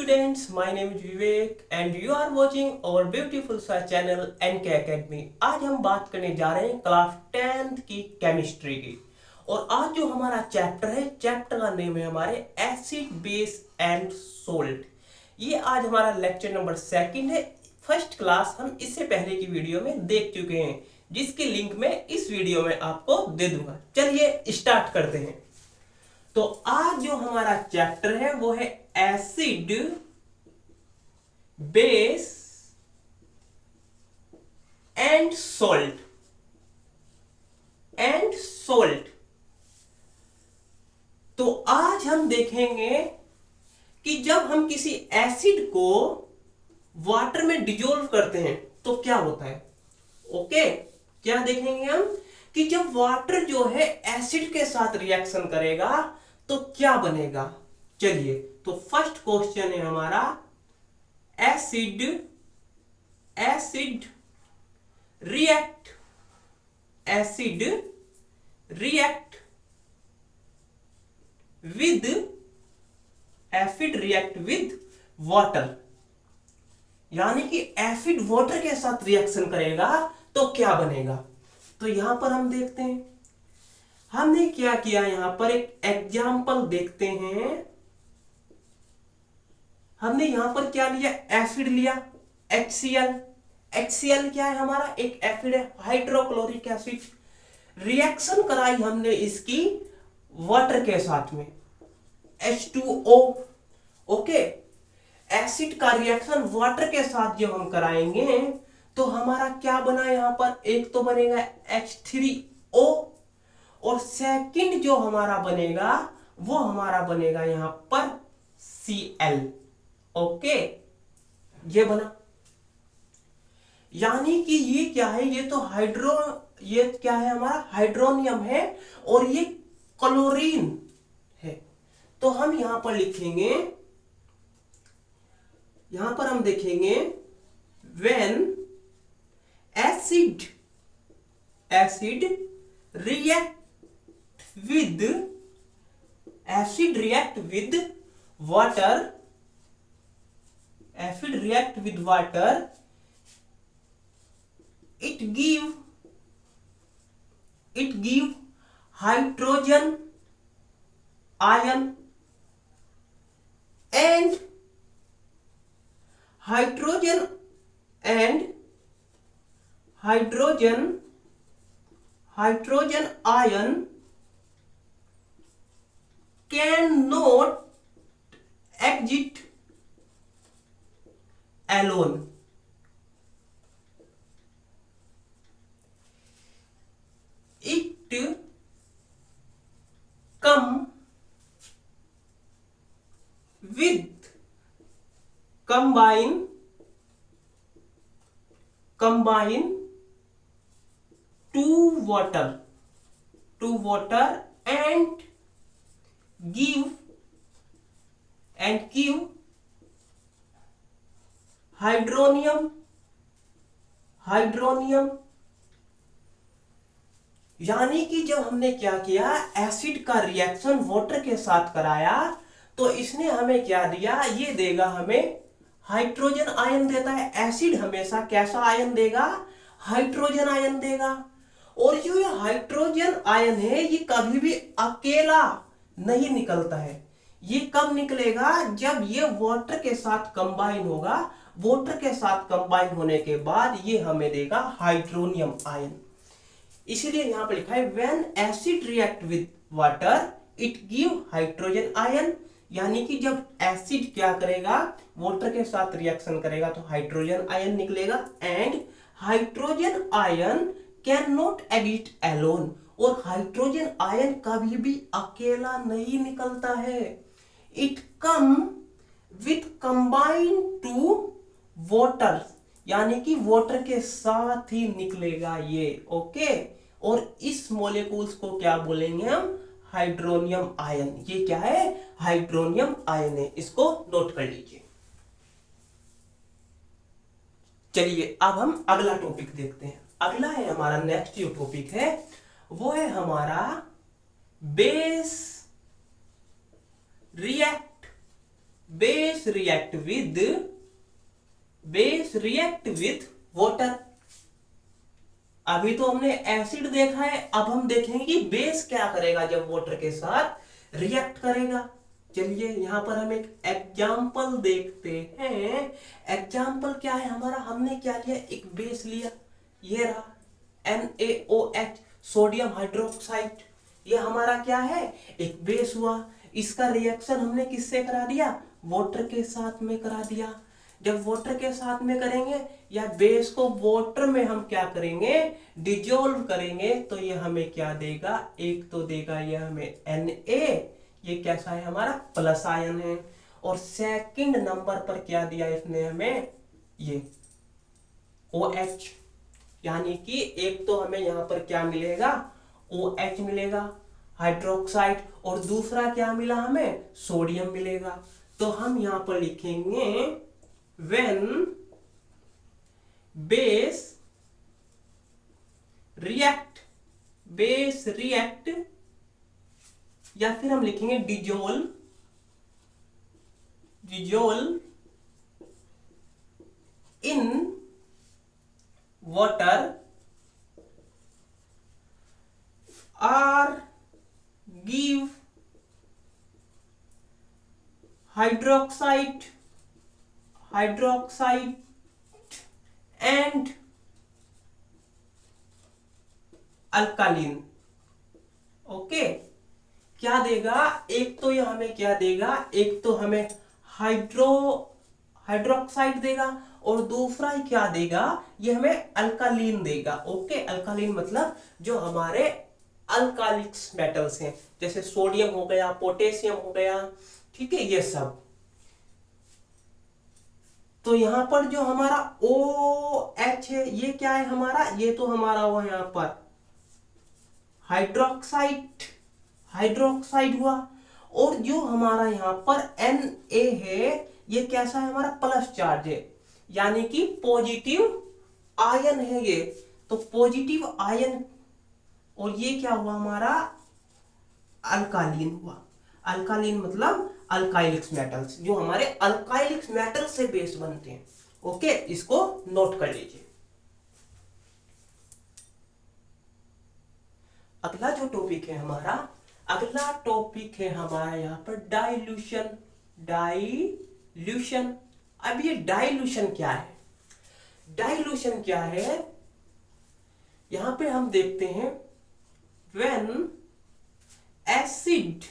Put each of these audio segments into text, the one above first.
students, my name is Vivek and you are watching our beautiful सा channel NK Academy। आज हम बात करने जा रहे हैं क्लास 10th की केमिस्ट्री की। और आज जो हमारा चैप्टर है, चैप्टर का नेम है हमारे एसिड बेस एंड सोल्ट। ये आज हमारा लेक्चर नंबर 2 है। फर्स्ट क्लास हम इससे पहले की वीडियो में देख चुके हैं, जिसकी लिंक मैं इस वीडियो में आपको दे दूंगा। चलिए स्टार्ट करते हैं। तो आज जो हमारा चैप्टर है वो है एसिड बेस एंड सोल्ट। तो आज हम देखेंगे कि जब हम किसी एसिड को वाटर में डिजोल्व करते हैं तो क्या होता है। ओके, क्या देखेंगे हम कि जब वाटर जो है एसिड के साथ रिएक्शन करेगा तो क्या बनेगा। चलिए, तो फर्स्ट क्वेश्चन है हमारा एसिड रिएक्ट विद वाटर, यानी कि एसिड वाटर के साथ रिएक्शन करेगा तो क्या बनेगा। तो यहां पर हम देखते हैं, हमने क्या किया। यहां पर एक एग्जाम्पल देखते हैं। हमने यहां पर क्या लिया, एसिड लिया HCl। HCl क्या है हमारा, एक एसिड है, हाइड्रोक्लोरिक एसिड। रिएक्शन कराई हमने इसकी वाटर के साथ में H2O। ओके, एसिड का रिएक्शन वाटर के साथ जब हम कराएंगे तो हमारा क्या बना, यहां पर एक तो बनेगा H3O और सेकंड जो हमारा बनेगा वो हमारा बनेगा यहां पर Cl। ओके, ये बना, यानी कि ये क्या है, ये क्या है हमारा हाइड्रोनियम है और ये क्लोरीन है। तो हम यहां पर लिखेंगे, यहां पर हम देखेंगे when acid react with water, it give hydrogen ion and hydrogen ion cannot exist alone। It combine to water and give hydronium। यानी कि जब हमने क्या किया, एसिड का रिएक्शन वाटर के साथ कराया तो इसने हमें क्या दिया, ये देगा हमें हाइड्रोजन आयन देता है। एसिड हमेशा कैसा आयन देगा, हाइड्रोजन आयन देगा। और जो ये हाइड्रोजन आयन है ये कभी भी अकेला नहीं निकलता है। ये कब निकलेगा, जब ये वाटर के साथ कंबाइन होगा। वाटर के साथ कंबाइन होने के बाद ये हमें देगा हाइड्रोनियम आयन। इसीलिए यहां पर लिखा है when acid react with water it give hydrogen ion, यानी कि जब एसिड क्या करेगा, वाटर के साथ रिएक्शन करेगा तो हाइड्रोजन आयन निकलेगा। And hydrogen ion can not exist alone, और हाइड्रोजन आयन कभी भी अकेला नहीं निकलता है। It come with combine to water, यानी कि वाटर के साथ ही निकलेगा ये। ओके, और इस मॉलिक्यूल्स को क्या बोलेंगे हम, हाइड्रोनियम आयन। ये क्या है, हाइड्रोनियम आयन है, इसको नोट कर लीजिए। चलिए अब हम अगला टॉपिक देखते हैं। अगला है हमारा नेक्स्ट जो टॉपिक है वो है हमारा base base react with water. अभी तो हमने एसिड देखा है, अब हम देखेंगे कि बेस क्या करेगा जब वाटर के साथ रिएक्ट करेगा। चलिए यहां पर हम एक एग्जाम्पल देखते हैं। एग्जाम्पल क्या है हमारा, हमने क्या लिया, एक बेस लिया, ये रहा NaOH, सोडियम हाइड्रोक्साइड। ये हमारा क्या है, एक बेस हुआ। इसका रिएक्शन हमने किससे करा दिया, वाटर के साथ में करा दिया। जब वाटर के साथ में करेंगे या बेस को वाटर में हम क्या करेंगे, डिजोल्व करेंगे, तो ये हमें क्या देगा, एक तो देगा ये हमें Na, ये कैसा है हमारा प्लस आयन है। और सेकंड नंबर पर क्या दिया इसने हमें, ये OH, यानी कि एक तो हमें यहां पर क्या मिलेगा, OH मिलेगा हाइड्रोक्साइड, और दूसरा क्या मिला हमें, सोडियम मिलेगा। तो हम यहां पर लिखेंगे when base react, या फिर हम लिखेंगे dissolve in water or give hydroxide and alkaline. Okay, क्या देगा, एक तो ये हमें क्या देगा, एक तो हमें हाइड्रोक्साइड देगा, और दूसरा ही क्या देगा, ये हमें अल्कालीन देगा। ओके, अल्कालीन मतलब जो हमारे अल्कालिक्स मेटल्स हैं, जैसे सोडियम हो गया, पोटेशियम हो गया, ठीक है, ये सब। तो यहां पर जो हमारा OH है, ये क्या है हमारा, ये तो हमारा हुआ यहां पर हाइड्रोक्साइड हुआ। और जो हमारा यहां पर Na है, ये कैसा है हमारा, प्लस चार्ज है, यानी कि पॉजिटिव आयन है ये। तो पॉजिटिव आयन, और ये क्या हुआ हमारा, अल्कालीन हुआ। अल्कालीन मतलब अल्काइलिक्स मेटल्स, जो हमारे अल्काइलिक्स मेटल से बेस बनते हैं। ओके, इसको नोट कर लीजिए। अगला जो टॉपिक है हमारा, अगला टॉपिक है हमारा यहाँ पर डाइल्यूशन। अब ये डाइल्यूशन क्या है, डाइल्यूशन क्या है, यहां पे हम देखते हैं when acid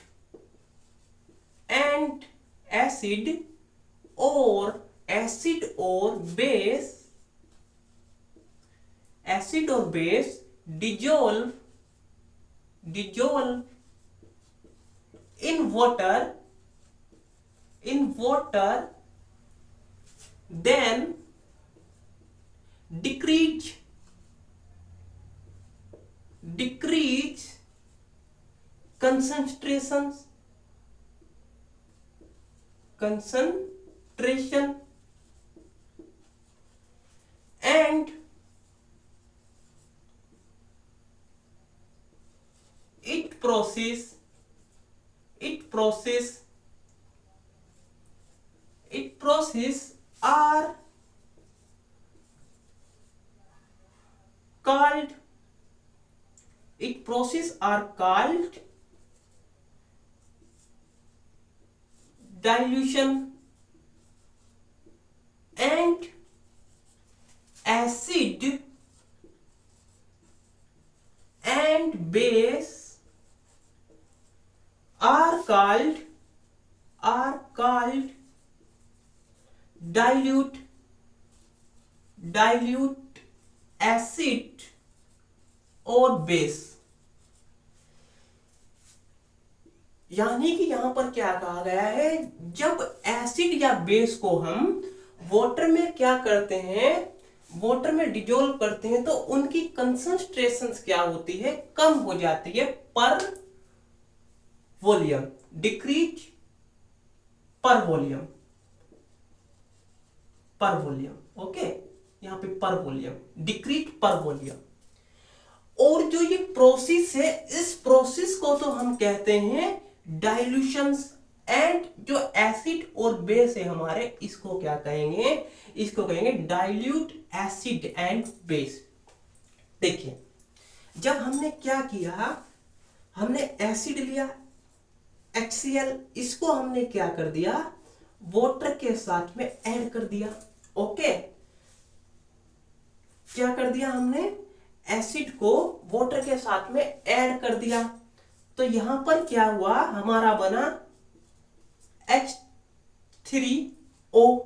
or base dissolve in water, then decrease concentration and it process are called dilution, and acid and base are called dilute acid और बेस। यानी कि यहां पर क्या कहा गया है, जब एसिड या बेस को हम वाटर में क्या करते हैं, वाटर में डिजोल्व करते हैं, तो उनकी कंसंट्रेशंस क्या होती है, कम हो जाती है पर वॉल्यूम, डिक्रीज पर वॉल्यूम। ओके, यहां पे पर वॉल्यूम, डिक्रीज पर वॉल्यूम। और जो ये प्रोसेस है, इस प्रोसेस को तो हम कहते हैं डाइल्यूशन एंड जो एसिड और बेस है हमारे, इसको क्या कहेंगे, इसको कहेंगे डाइल्यूट एसिड एंड बेस। देखिए जब हमने क्या किया, हमने एसिड लिया HCl, इसको हमने क्या कर दिया, वाटर के साथ में ऐड कर दिया। ओके, क्या कर दिया हमने, एसिड को वाटर के साथ में ऐड कर दिया। तो यहां पर क्या हुआ, हमारा बना H3O,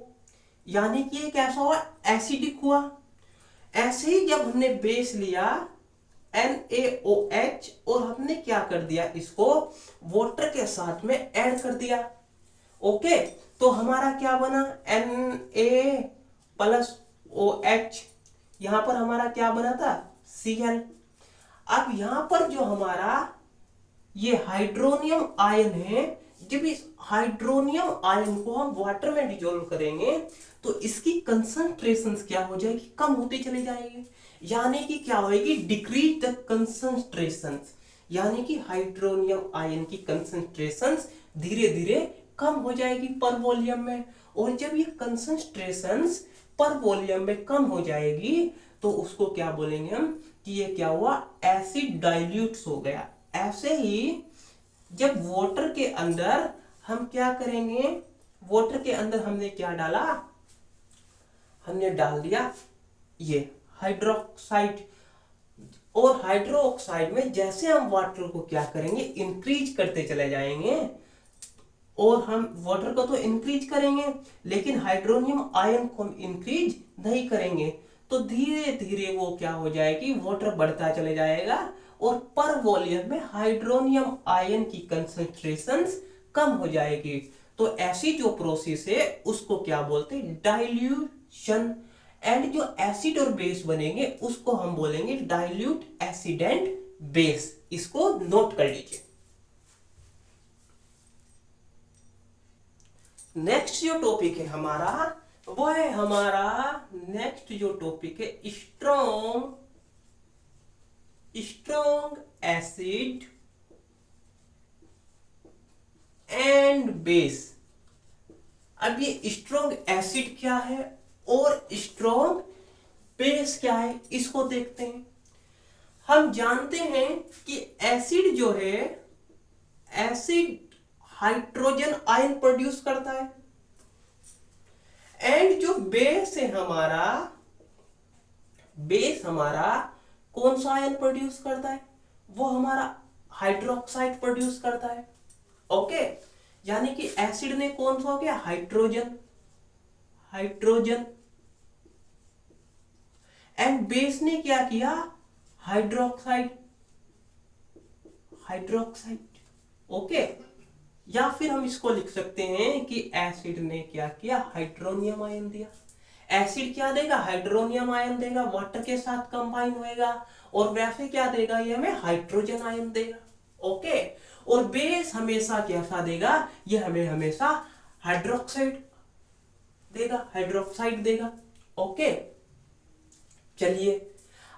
यानी कि ये कैसा हुआ, एसिडिक हुआ। ऐसे ही जब हमने बेस लिया NaOH और हमने क्या कर दिया, इसको वाटर के साथ में ऐड कर दिया। ओके, तो हमारा क्या बना, Na+OH, यहां पर हमारा क्या बना था, Cl। अब यहां पर जो हमारा ये हाइड्रोनियम आयन है, जब इस हाइड्रोनियम आयन को हम वाटर में डिजोल्व करेंगे तो इसकी कंसंट्रेशंस क्या हो जाएगी, कम होती चली जाएगी। यानी कि क्या होगी, डिक्रीज द कंसंट्रेशंस, यानी कि हाइड्रोनियम आयन की कंसंट्रेशंस धीरे धीरे कम हो जाएगी पर वॉल्यूम में। और जब ये कंसंट्रेशंस पर वॉल्यूम में कम हो जाएगी तो उसको क्या बोलेंगे हम, कि ये क्या हुआ, एसिड डाइल्यूट्स हो गया। ऐसे ही जब वाटर के अंदर हम क्या करेंगे, वाटर के अंदर हमने क्या डाला, हमने डाल दिया ये हाइड्रोक्साइड, और हाइड्रोक्साइड में जैसे हम वाटर को क्या करेंगे, इंक्रीज करते चले जाएंगे, और हम वाटर को तो इंक्रीज करेंगे लेकिन हाइड्रोनियम आयन को हम इंक्रीज नहीं करेंगे, तो धीरे धीरे वो क्या हो जाएगी, वाटर बढ़ता चले जाएगा और पर वॉल्यूम में हाइड्रोनियम आयन की कंसंट्रेशंस कम हो जाएगी। तो ऐसी जो प्रोसेस है उसको क्या बोलते हैं, डाइल्यूशन। एंड जो एसिड और बेस बनेंगे उसको हम बोलेंगे डाइल्यूट एसिड एंड बेस। इसको नोट कर लीजिए। नेक्स्ट जो टॉपिक है हमारा, वो है हमारा नेक्स्ट जो टॉपिक है, स्ट्रॉन्ग एसिड एंड बेस। अब ये स्ट्रॉन्ग एसिड क्या है और स्ट्रॉन्ग बेस क्या है, इसको देखते हैं। हम जानते हैं कि एसिड जो है, एसिड हाइड्रोजन आयन प्रोड्यूस करता है, एंड जो बेस है हमारा, बेस हमारा कौन सा आयन प्रोड्यूस करता है, वो हमारा हाइड्रोक्साइड प्रोड्यूस करता है। ओके, यानी कि एसिड ने कौन सा हो गया, हाइड्रोजन, एंड बेस ने क्या किया, हाइड्रोक्साइड। ओके, या फिर हम इसको लिख सकते हैं कि एसिड ने क्या किया, हाइड्रोनियम आयन दिया। एसिड क्या देगा, हाइड्रोनियम आयन देगा, वाटर के साथ कंबाइन होएगा, और वैसे क्या देगा, ये हमें हाइड्रोजन आयन देगा। ओके, और बेस हमेशा कैसा देगा, ये हमें हमेशा हाइड्रोक्साइड देगा। ओके, चलिए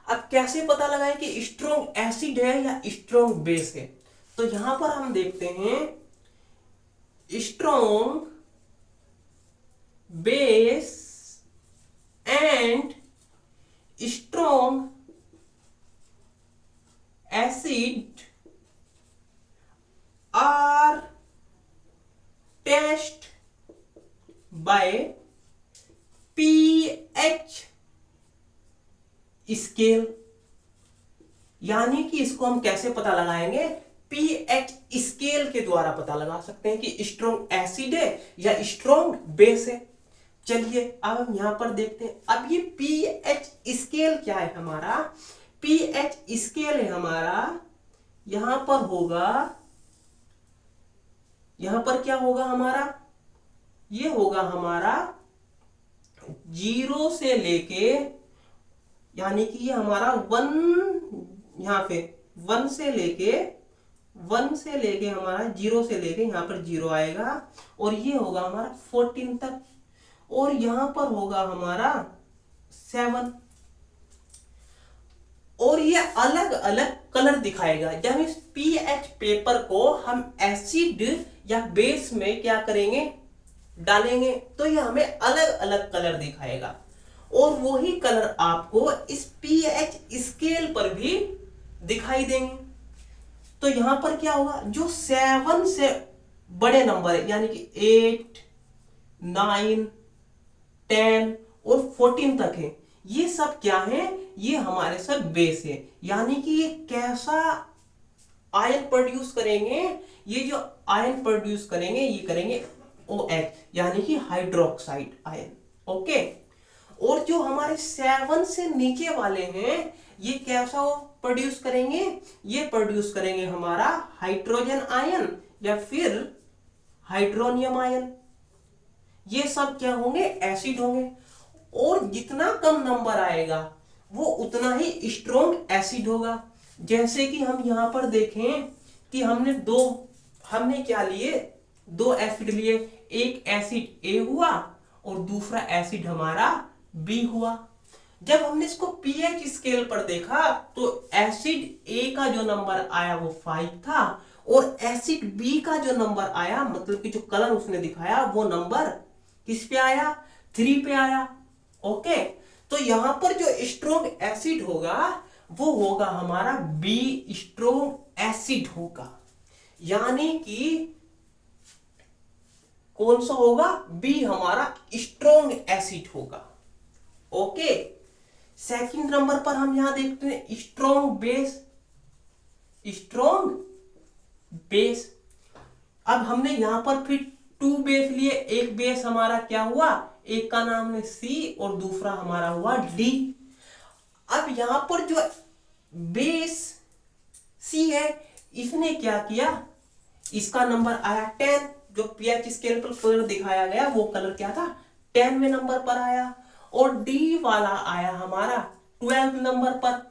अब कैसे पता लगाएं कि स्ट्रॉन्ग एसिड है या स्ट्रॉन्ग बेस है। तो यहां पर हम देखते हैं strong base and strong acid are test by pH scale. यानी कि इसको हम कैसे पता लगाएंगे, pH स्केल के द्वारा पता लगा सकते हैं कि स्ट्रॉन्ग एसिड है या स्ट्रॉन्ग बेस है। चलिए अब हम यहां पर देखते हैं। अब ये pH स्केल क्या है हमारा, pH स्केल है हमारा, यहां पर होगा, यहां पर क्या होगा हमारा, ये होगा हमारा 0 से लेके, यानी कि ये हमारा 1, यहां पे 1 से लेके हमारा 0 से लेके यहां पर 0 आएगा, और ये होगा हमारा 14 तक, और यहां पर होगा हमारा 7। और ये अलग अलग कलर दिखाएगा। जब इस पीएच पेपर को हम एसिड या बेस में क्या करेंगे, डालेंगे, तो ये हमें अलग अलग कलर दिखाएगा। और वही कलर आपको इस पीएच स्केल पर भी दिखाई देंगे। तो यहां पर क्या होगा, जो 7 से बड़े नंबर है यानी कि 8, 9, 10 और 14 तक है, ये सब क्या है, ये हमारे सब बेस है। यानी कि ये कैसा आयन प्रोड्यूस करेंगे, ये जो आयन प्रोड्यूस करेंगे ये करेंगे OH यानी कि हाइड्रोक्साइड आयन। ओके। और जो हमारे 7 से नीचे वाले हैं ये कैसा प्रोड्यूस करेंगे, ये प्रोड्यूस करेंगे हमारा हाइड्रोजन आयन या फिर हाइड्रोनियम आयन। ये सब क्या होंगे, एसिड होंगे। और जितना कम नंबर आएगा वो उतना ही स्ट्रॉन्ग एसिड होगा। जैसे कि हम यहां पर देखें कि हमने क्या लिए, 2 एसिड लिए। एक एसिड A हुआ और दूसरा एसिड हमारा B हुआ। जब हमने इसको पीएच स्केल पर देखा तो एसिड A का जो नंबर आया वो 5 था और एसिड B का जो नंबर आया, मतलब कि जो कलर उसने दिखाया, वो नंबर किस पे आया, 3 पे आया। ओके। तो यहां पर जो स्ट्रॉन्ग एसिड होगा वो होगा हमारा बी स्ट्रॉन्ग एसिड होगा। यानी कि कौन सा होगा, बी हमारा स्ट्रॉन्ग एसिड होगा। ओके। सेकंड नंबर पर हम यहां देखते हैं स्ट्रॉन्ग बेस। स्ट्रॉन्ग बेस, अब हमने यहां पर फिर 2 बेस लिए। एक बेस हमारा क्या हुआ, एक का नाम है C और दूसरा हमारा हुआ D। अब यहां पर जो बेस C है, इसने क्या किया, इसका नंबर आया 10। जो पीएच स्केल पर कलर दिखाया गया वो कलर क्या था, 10वें नंबर पर आया। और D वाला आया हमारा 12 नंबर पर।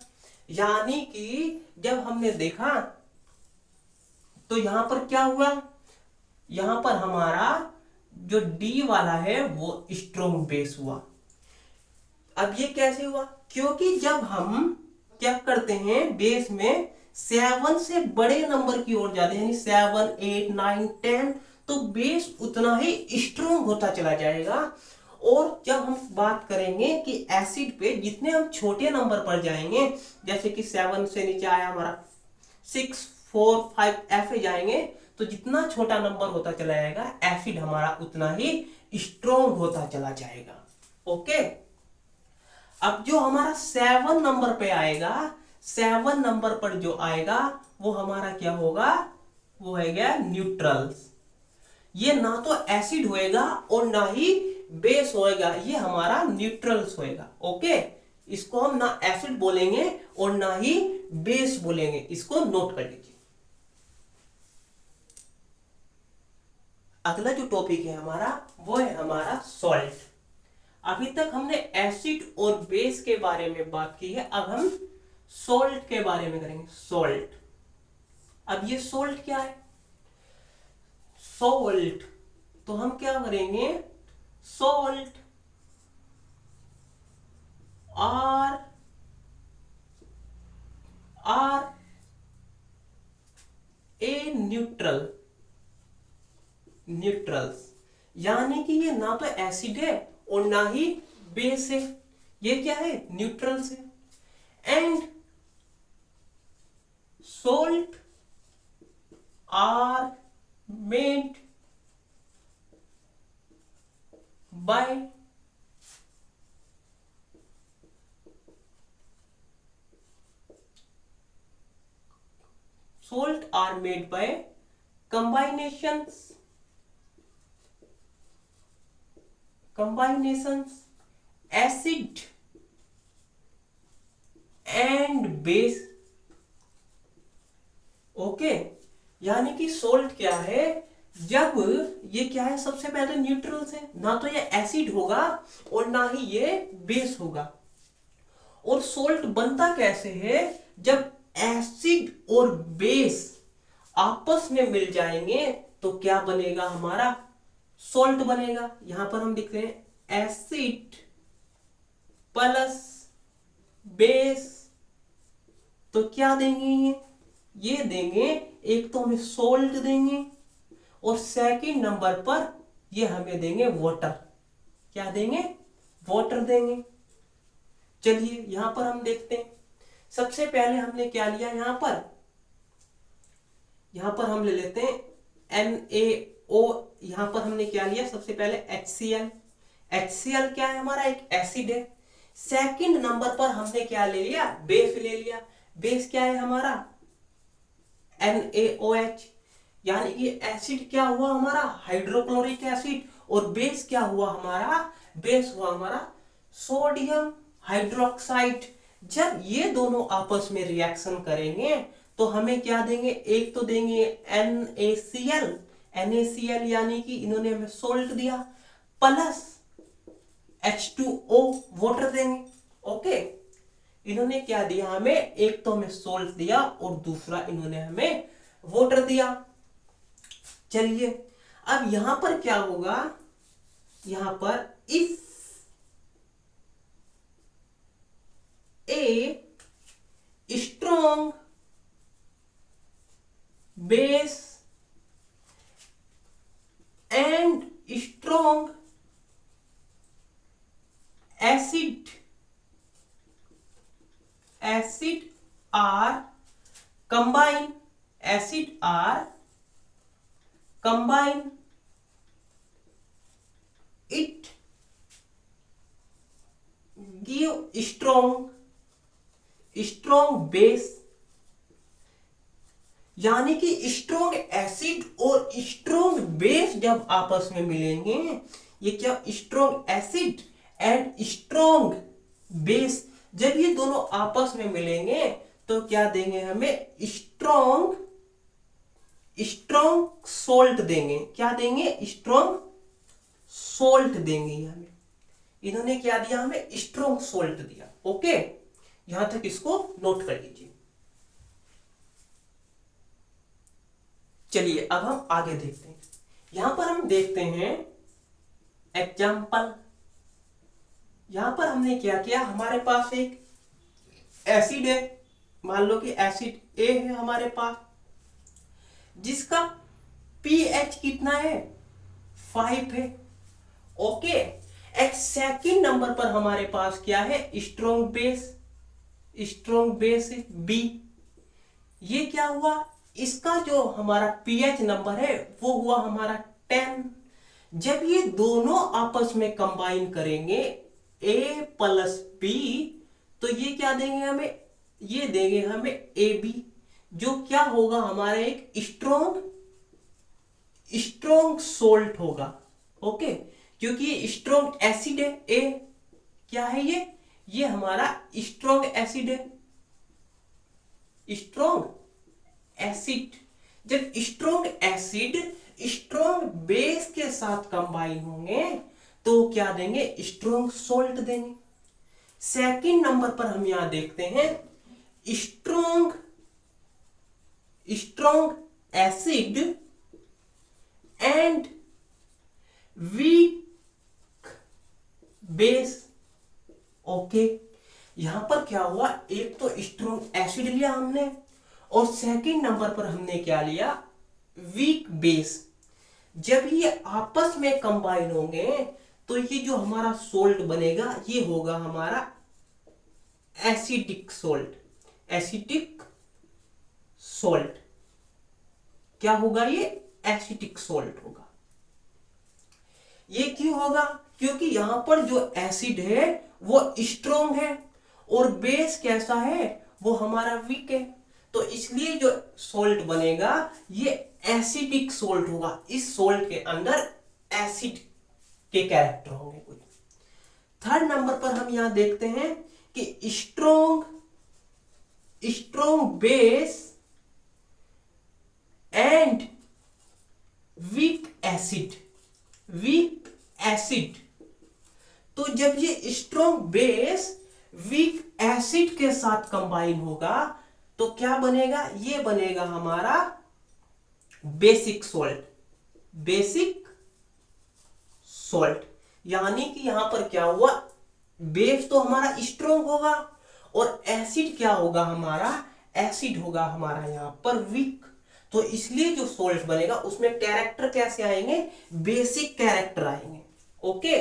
यानी कि जब हमने देखा तो यहां पर क्या हुआ, यहां पर हमारा जो D वाला है वो स्ट्रॉन्ग बेस हुआ। अब ये कैसे हुआ, क्योंकि जब हम क्या करते हैं बेस में 7 से बड़े नंबर की ओर जाते हैं, यानी 7, 8, 9, 10, तो बेस उतना ही स्ट्रॉन्ग होता चला जाएगा। और जब हम बात करेंगे कि एसिड पे जितने हम छोटे नंबर पर जाएंगे, जैसे कि 7 से नीचे आया हमारा 6, 4, 5 ऐसे जाएंगे, तो जितना छोटा नंबर होता चला जाएगा एसिड हमारा उतना ही स्ट्रॉन्ग होता चला जाएगा। ओके। अब जो हमारा 7 नंबर पे आएगा, 7 नंबर पर जो आएगा वो हमारा क्या होगा, वो है गया न्यूट्रल्स। ये ना तो एसिड होएगा और ना ही बेस होएगा, ये हमारा न्यूट्रल्स होएगा। ओके। इसको हम ना एसिड बोलेंगे और ना ही बेस बोलेंगे, इसको नोट कर लीजिए। अगला जो टॉपिक है हमारा वो है हमारा सॉल्ट। अभी तक हमने एसिड और बेस के बारे में बात की है, अब हम सॉल्ट के बारे में करेंगे। सॉल्ट, अब ये सॉल्ट क्या है, सॉल्ट तो हम क्या करेंगे, salt are a neutral, neutrals, यानी कि ये ना तो एसिड है और ना ही बेस है, ये क्या है, न्यूट्रल्स है। And salt are made by salt are made by combinations acid and base। Okay. यानी कि सोल्ट क्या है, जब ये क्या है, सबसे पहले न्यूट्रल्स है, ना तो ये एसिड होगा और ना ही ये बेस होगा। और सोल्ट बनता कैसे है, जब एसिड और बेस आपस में मिल जाएंगे तो क्या बनेगा, हमारा सोल्ट बनेगा। यहां पर हम लिखते हैं एसिड प्लस बेस तो क्या देंगे ये देंगे, एक तो हमें सोल्ट देंगे और सेकंड नंबर पर ये हमें देंगे वाटर। क्या देंगे? वाटर देंगे। चलिए यहां पर हम देखते हैं। सबसे पहले हमने क्या लिया यहां पर हम ले लेते हैं NaO। यहां पर हमने क्या लिया? सबसे पहले HCl। HCl क्या है? हमारा एक एसिड है। सेकंड नंबर पर हमने क्या ले लिया? बेस ले लिया। बेस क्या है हमारा? NaOH। यानी कि एसिड क्या हुआ हमारा? Hydrochloric acid. और बेस क्या हुआ हमारा? बेस हुआ हमारा सोडियम हाइड्रोक्साइड। जब ये दोनों आपस में रिएक्शन करेंगे तो हमें क्या देंगे? एक तो देंगे NaCl यानी कि इन्होंने हमें सोल्ट दिया, प्लस H2O वाटर देंगे। ओके, इन्होंने क्या दिया हमें? एक तो हमें सोल्ट दिया और दूसरा इन्होंने हमें वाटर दिया। चलिए अब यहां पर क्या होगा? यहां पर if a strong base and strong acid are combine it give strong base। यानी कि स्ट्रॉन्ग एसिड और स्ट्रॉन्ग बेस जब आपस में मिलेंगे, ये क्या? Strong acid and strong base जब ये दोनों आपस में मिलेंगे तो क्या देंगे हमें? स्ट्रॉन्ग सोल्ट देंगे। क्या देंगे? स्ट्रॉन्ग सोल्ट देंगे हमें। इन्होंने क्या दिया हमें? स्ट्रॉन्ग सोल्ट दिया। ओके, यहां तक इसको नोट कर लीजिए। चलिए अब हम आगे देखते हैं। यहां पर हम देखते हैं एग्जाम्पल। यहां पर हमने क्या किया? हमारे पास एक एसिड है, मान लो कि एसिड ए है हमारे पास, जिसका pH कितना है? 5 है। ओके, एक सेकंड नंबर पर हमारे पास क्या है? Strong base B. ये क्या हुआ? इसका जो हमारा pH नंबर है वो हुआ हमारा 10। जब ये दोनों आपस में कंबाइन करेंगे A प्लस B, तो ये क्या देंगे हमें? ये देंगे हमें AB, जो क्या होगा? हमारा एक स्ट्रॉन्ग सोल्ट होगा। ओके, क्योंकि ये स्ट्रॉन्ग एसिड है। ए क्या है? ये हमारा स्ट्रॉन्ग एसिड है। स्ट्रॉन्ग एसिड, जब स्ट्रॉन्ग एसिड स्ट्रॉन्ग बेस के साथ कंबाइन होंगे तो क्या देंगे? स्ट्रॉन्ग सोल्ट देंगे। सेकंड नंबर पर हम यहां देखते हैं strong acid and weak base. Okay, यहां पर क्या हुआ? एक तो स्ट्रॉन्ग एसिड लिया हमने और सेकंड नंबर पर हमने क्या लिया? Weak base. जब ये आपस में कंबाइन होंगे तो ये जो हमारा सोल्ट बनेगा ये होगा हमारा एसिडिक सोल्ट। क्या होगा? ये एसिडिक सोल्ट होगा। ये क्यों होगा? क्योंकि यहां पर जो एसिड है वो स्ट्रॉन्ग है और बेस कैसा है? वो हमारा वीक है। तो इसलिए जो सोल्ट बनेगा ये एसिडिक सोल्ट होगा। इस सोल्ट के अंदर एसिड के कैरेक्टर होंगे कुछ। थर्ड नंबर पर हम यहां देखते हैं कि strong base and weak acid. तो जब ये स्ट्रॉन्ग बेस वीक एसिड के साथ कंबाइन होगा तो क्या बनेगा? ये बनेगा हमारा बेसिक सोल्ट। यानी कि यहां पर क्या हुआ? बेस तो हमारा स्ट्रॉन्ग होगा और एसिड क्या होगा? हमारा एसिड होगा हमारा यहाँ पर वीक। तो इसलिए जो सोल्ट बनेगा उसमें कैरेक्टर कैसे आएंगे, बेसिक कैरेक्टर आएंगे। ओके,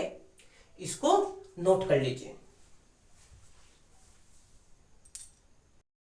इसको नोट कर लीजिए।